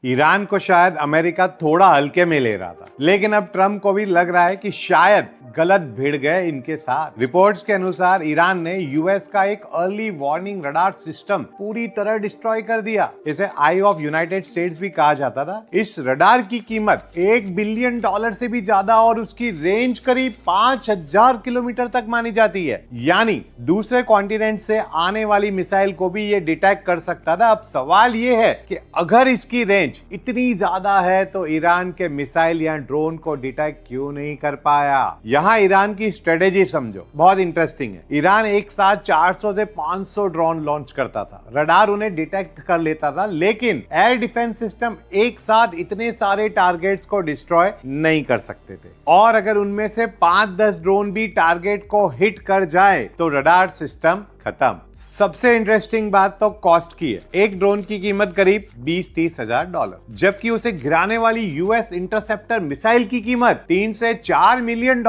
Iran को शायद America थोड़ा हल्के में ले रहा था, लेकिन अब ट्रम्प को भी लग रहा है कि शायद गलत भिड़ गए इनके साथ। रिपोर्ट्स के अनुसार ईरान ने यूएस का एक अर्ली वार्निंग रडार सिस्टम पूरी तरह डिस्ट्रॉय कर दिया। इसे आई ऑफ यूनाइटेड स्टेट्स भी कहा जाता था। इस रडार की कीमत $1 बिलियन से भी ज्यादा और उसकी रेंज करीब 5000 किलोमीटर तक मानी जाती है, यानी दूसरे कॉन्टिनेंट से आने वाली मिसाइल को भी ये डिटेक्ट कर सकता था। अब सवाल ये है कि अगर इसकी रेंज इतनी ज्यादा है तो ईरान के मिसाइल या ड्रोन को डिटेक्ट क्यों नहीं कर पाया। यहाँ ईरान की स्ट्रेटेजी समझो, बहुत इंटरेस्टिंग है। ईरान एक साथ 400 से 500 ड्रोन लॉन्च करता था, रडार उन्हें डिटेक्ट कर लेता था, लेकिन एयर डिफेंस सिस्टम एक साथ इतने सारे टारगेट्स को डिस्ट्रॉय नहीं कर सकते थे। और अगर उनमें से 5-10 ड्रोन भी टारगेट को हिट कर जाए तो रडार सिस्टम खत्म। सबसे इंटरेस्टिंग बात तो कॉस्ट की है। एक ड्रोन की कीमत करीब $20-30 हजार, जबकि उसे गिराने वाली यूएस इंटरसेप्टर मिसाइल की कीमत $3 से $4 मिलियन।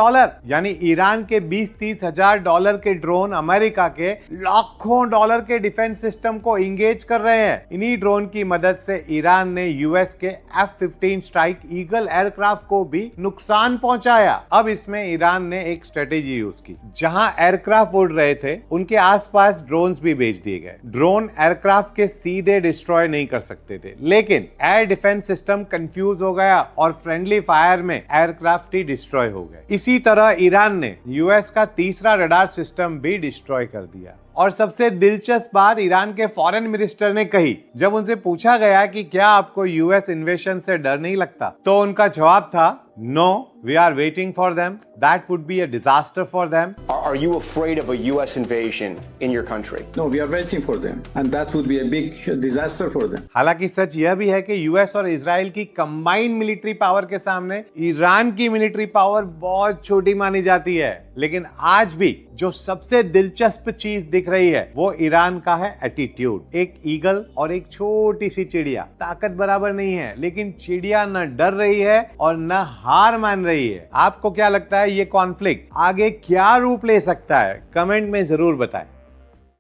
यानी ईरान के $20-30 हजार के ड्रोन अमेरिका के लाखों डॉलर के डिफेंस सिस्टम को इंगेज कर रहे हैं। इन्हीं ड्रोन की मदद से ईरान ने यूएस के F-15 स्ट्राइक ईगल एयरक्राफ्ट को भी नुकसान पहुंचाया। अब इसमें ईरान ने एक स्ट्रेटेजी यूज की। जहां एयरक्राफ्ट उड़ रहे थे उनके आसपास ड्रोन्स भी भेज दिए गए। ड्रोन एयरक्राफ्ट के सीधे डिस्ट्रॉय नहीं कर सकते थे, लेकिन एयर डिफेंस सिस्टम कंफ्यूज हो गया और फ्रेंडली फायर में एयरक्राफ्ट ही डिस्ट्रॉय हो गए। इसी तरह ईरान ने यूएस का तीसरा रडार सिस्टम भी डिस्ट्रॉय कर दिया। और सबसे दिलचस्प बात ईरान के फॉरेन मिनिस्टर ने कही जब उनसे पूछा गया कि क्या आपको यूएस इन्वेशन से डर नहीं लगता, तो उनका जवाब था, no, we are waiting for them. That would be a disaster for them. Are you afraid of a U.S. invasion in your country? No, we are waiting for them, and that would be a big disaster for them. हालांकि सच यह भी है कि US और Israel की combined military power के सामने Iran की मिलिट्री पावर बहुत छोटी मानी जाती है। लेकिन आज भी जो सबसे दिलचस्प चीज दिख रही है वो ईरान का है एटीट्यूड। एक ईगल और एक छोटी सी चिड़िया, ताकत बराबर नहीं है, लेकिन चिड़िया न डर रही है और न हार मान रही है। आपको क्या लगता है ये कॉन्फ्लिक्ट आगे क्या रूप ले सकता है? कमेंट में जरूर बताएं।